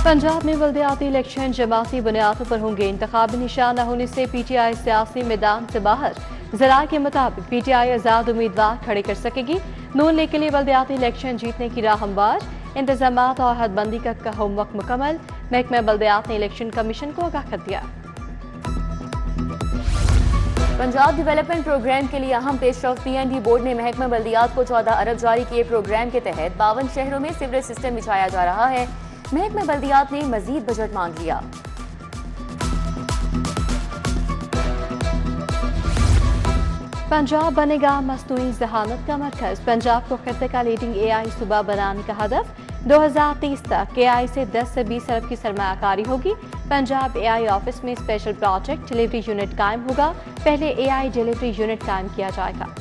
पंजाब में बल्दियाती इलेक्शन जमाती बुनियादों पर होंगे। इंतखाबी निशान न होने से पीटीआई सियासी मैदान से बाहर। जराये के मुताबिक पीटीआई आजाद उम्मीदवार खड़े कर सकेगी। नून लीग के लिए बल्दियाती इलेक्शन जीतने की राह हमवार। इंतजामात और हदबंदी का होमवर्क मुकम्मल। महकमा बल्दियात ने इलेक्शन कमीशन को आगाह कर दिया। पंजाब डेवलपमेंट प्रोग्राम के लिए अहम पेशरफ पीएनबी बोर्ड ने महकमा बल्दियात को 14 अरब जारी किए। प्रोग्राम के तहत 52 शहरों में सीवरेज सिस्टम बिछाया जा रहा है। महकमा बल्दियात ने मजीद बजट मांग लिया। पंजाब बनेगा मस्तूई जहानत का मरकज। पंजाब को खत्ते का लीडिंग एआई सूबा बनाने का हदफ। 2030 तक एआई से 10 से 20 अरब की सरमायाकारी होगी। पंजाब एआई ऑफिस में स्पेशल प्रोजेक्ट डिलीवरी यूनिट कायम होगा। पहले एआई डिलीवरी यूनिट कायम किया जाएगा।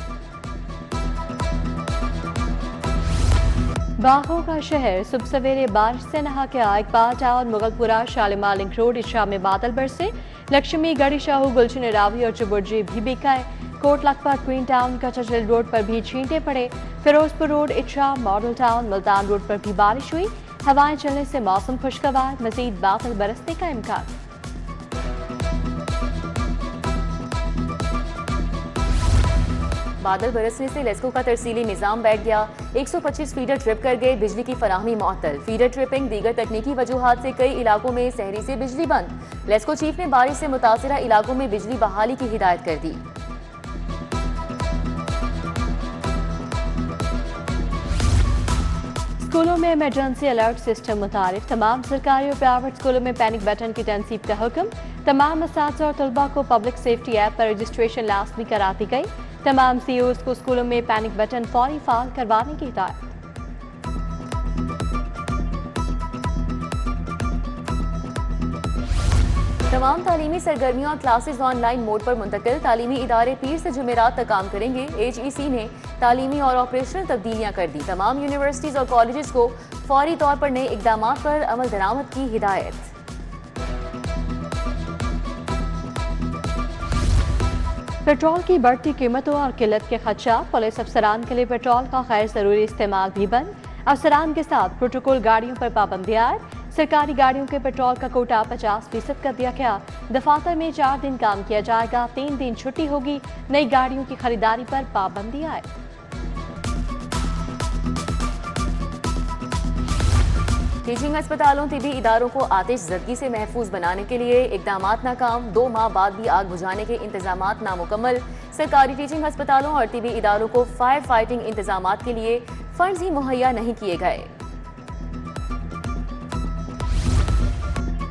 बाहों का शहर सुबह सवेरे बारिश से नहा के Iqbal Town, Mughalpura, Shalimar Link Road, इशा में बादल बरसे। लक्ष्मी, गढ़ी शाहू, गुलशन रावी और चुबुर्जी भी बिकाए। कोट लखपत, क्वीन टाउन, कचरझील रोड पर भी छींटे पड़े। फिरोजपुर रोड, इशा, मॉडल टाउन, मुल्तान रोड पर भी बारिश हुई। हवाएं चलने से मौसम खुशगवार। मजीद बादल बरसने का इम्कान। बादल बरसने से लेस्को का तरसीली निजाम बैठ गया। 125 फीडर ट्रिप कर गए। बिजली की फराहमी मुअत्तल। फीडर ट्रिपिंग दीगर तकनीकी वजूहात से कई इलाकों में सहरी से बिजली बंद। लेस्को चीफ ने बारिश से मुतासिरा इलाकों में बिजली बहाली की हिदायत कर दी। स्कूलों में इमरजेंसी अलर्ट सिस्टम मुतारिफ। तमाम सरकारी और प्राइवेट स्कूलों में पैनिक बटन की तनसीब का हुक्म। तमाम असातिज़ा और तलबा को पब्लिक सेफ्टी ऐप पर रजिस्ट्रेशन लाजमी करा दी गई। तमाम सीईओज को स्कूलों में पैनिक बटन फौरी फाल करवाने की हिदायत। तमाम तालीमी सरगर्मियों और क्लासेज ऑनलाइन मोड पर मुंतकिल। तालीमी इदारे पीर से जुमेरात तक काम करेंगे। एचईसी ने तालीमी और ऑपरेशनल तब्दीलियां कर दी। तमाम यूनिवर्सिटीज और कॉलेजेस को फौरी तौर पर नए इकदामात पर अमल दरामद की हिदायत। पेट्रोल की बढ़ती कीमतों और किल्लत के खदशात। पुलिस अफसरान के लिए पेट्रोल का गैर जरूरी इस्तेमाल भी बंद। अफसरान के साथ प्रोटोकॉल गाड़ियों पर पाबंदी आए। सरकारी गाड़ियों के पेट्रोल का कोटा 50% कर दिया गया। दफातर में 4 दिन काम किया जाएगा, 3 दिन छुट्टी होगी। नई गाड़ियों की खरीदारी पर पाबंदी आए। टीचिंग अस्पतालों तिबी इदारों को आतिश ज़दगी से महफूज बनाने के लिए इकदामात नाकाम। 2 माह बाद भी आग बुझाने के इंतजामात नामुकम्मल। सरकारी टीचिंग अस्पतालों और तिबी इदारों को फायर फाइटिंग इंतजामात के लिए फंड्स ही मुहैया नहीं किए गए।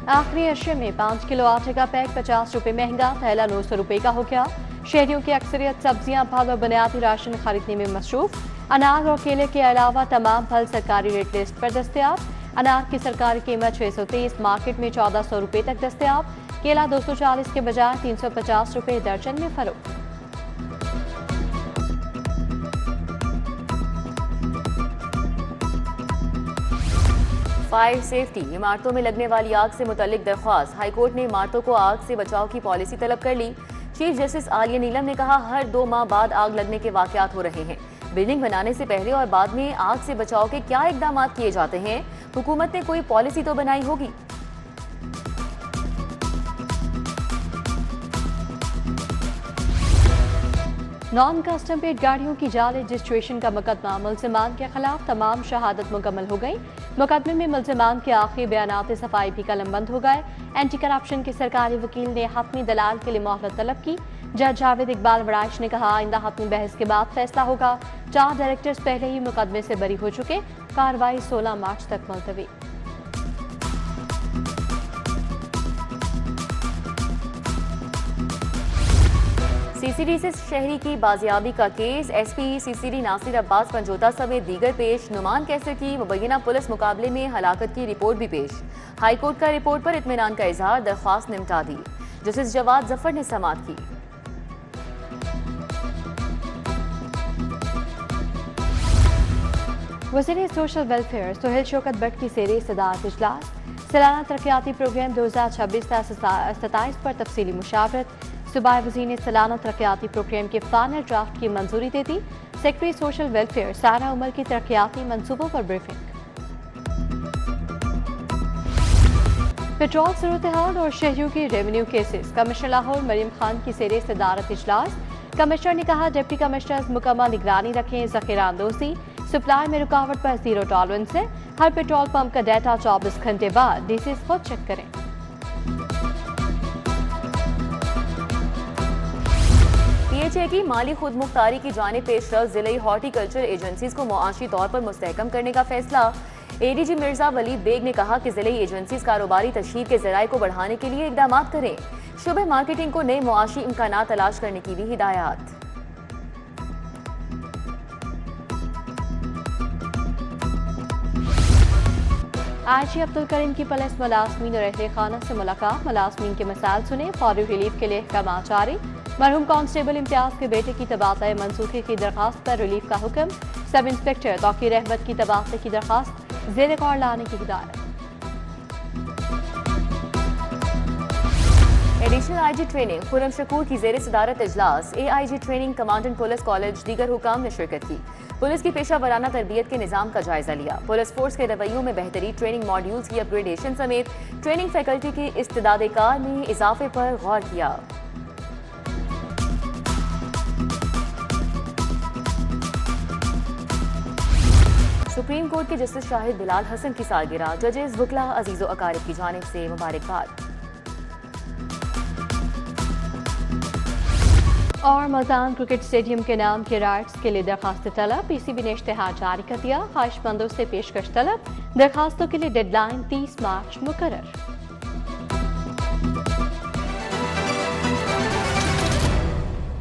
आखिरी अशरे में 5 किलो आटे का पैक 50 रुपए महंगा। थैला 900 रुपए का हो गया। शहरियों की अक्सरियत सब्जियां, फल और बुनियादी राशन खरीदने में मसरूफ। अनार और केले के अलावा तमाम फल सरकारी रेट लिस्ट पर दस्तयाब। अनार की सरकारी कीमत 630, मार्केट में 1400 रुपए तक दस्तयाब। केला 240 के बजाय 350 रुपए दर्जन में फरोख्त। Fire safety. इमारतों में लगने वाली आग से मुतल्लिक दरख्वास्त। हाईकोर्ट ने इमारतों को आग से बचाव की पॉलिसी तलब कर ली। चीफ जस्टिस आलिया नीलम ने कहा, हर 2 माह बाद आग लगने के वाकयात हो रहे हैं। बिल्डिंग बनाने से पहले और बाद में आग से बचाव के क्या इकदाम किए जाते हैं? हुकूमत ने कोई पॉलिसी तो बनाई होगी। नॉन कस्टम पेड गाड़ियों की जाली रजिस्ट्रेशन का मुकदमा। मुल्जिमान के खिलाफ तमाम शहादत मुकम्मल हो गई। मुकदमे में मुल्जिमान के आखिरी बयानात सफाई भी कलमबंद हो गए। एंटी करप्शन के सरकारी वकील ने हतमी दलाल के लिए मोहलत तलब की। जज जावेद इकबाल वड़ाइश ने कहा, आइंदा हतमी बहस के बाद फैसला होगा। 4 डायरेक्टर्स पहले ही मुकदमे से बरी हो चुके। कार्रवाई 16 मार्च तक मुलतवी। सीसीडी से शहरी की बाजियाबी का केस। एसपी सीसीडी नासिर अब्बास पंजोता समेत दीगर पेश। नुमान कैसर की मुबैना पुलिस मुकाबले में हलाकत की रिपोर्ट भी पेश। हाईकोर्ट का रिपोर्ट पर इत्मीनान का इजहार। दरख्वास्त निमटा दी। जस्टिस जवाद जफर ने समाअत की। वज़ीर सोशल वेलफेयर सुहेल शौकत भट्ट की सेरे सदारत इजलास। सालाना तरक्याती प्रोग्राम 2026-27 पर तफसीली मुशावरत। सूबाई वज़ीर ने सालाना तरक्याती प्रोग्राम के फाइनल ड्राफ्ट की मंजूरी दे दी। सेक्रेटरी सोशल वेलफेयर सारा उमर की तरक्याती मंसूबों पर ब्रीफिंग। पेट्रोल सूरत हाल और शहरियों के revenue cases. Commissioner Lahore Maryam Khan की सेरे सदारत इजलास। कमिश्नर ने कहा डिप्टी कमिश्नर्स मुकम्मल निगरानी रखें, जखीरा अंदोजी सप्लाई में रुकावट पर जीरो टॉलरेंस है। हर पेट्रोल पंप का डाटा 24 घंटे बाद डीसी खुद चेक करें। पीएचए की माली खुद मुख्तारी की जानिब पेशरफ जिले हॉर्टिकल्चर एजेंसीज को मुआशी तौर पर मुस्तहकम करने का फैसला। एडीजी मिर्जा वलीद बेग ने कहा कि जिले एजेंसीज कारोबारी तशहीर के जराये को बढ़ाने के लिए इकदाम करें। शुबे मार्केटिंग को नए मुआशी इम्कानात तलाश करने की भी हिदायत। आईजी अब्दुल करीम की पुलिस मुलाजमीन और अहले खाना से मुलाकात। मुलाजमीन के मसाइल सुने, फौरी रिलीफ के लिए अहकाम जारी। मरहूम कांस्टेबल इम्तियाज के बेटे की तबादला मंसूखे की दरखास्त पर रिलीफ का हुक्म। सब इंस्पेक्टर तौकीर अहमद की तबादले की दरखास्त ज़ेर गौर लाने की हिदायत। Additional IG training Khurram Shakoor की ज़ेर सदारत इजलास। AIG training commandant police college दीगर हुकाम ने शिरकत की। पुलिस की पेशा वराना तरबियत के निज़ाम का जायजा लिया। पुलिस फोर्स के रवैयों में बेहतरी, ट्रेनिंग मॉड्यूल्स की अपग्रेडेशन समेत ट्रेनिंग फैकल्टी की इस्तेदाद कार में इजाफे पर गौर किया। सुप्रीम कोर्ट के जस्टिस शाहिद बिलाल हसन की सालगिरह। जजेस, वकला, अजीज़ो अकारिब की जानिब से मुबारकबाद। और मुल्तान क्रिकेट स्टेडियम के नाम के राइट्स के लिए दरखास्त तलब। पीसीबी ने इश्तेहार जारी कर दिया। ख्वाहिशमंदों से पेशकश तलब। दरखास्तों के लिए डेडलाइन 30 मार्च मुकर्रर।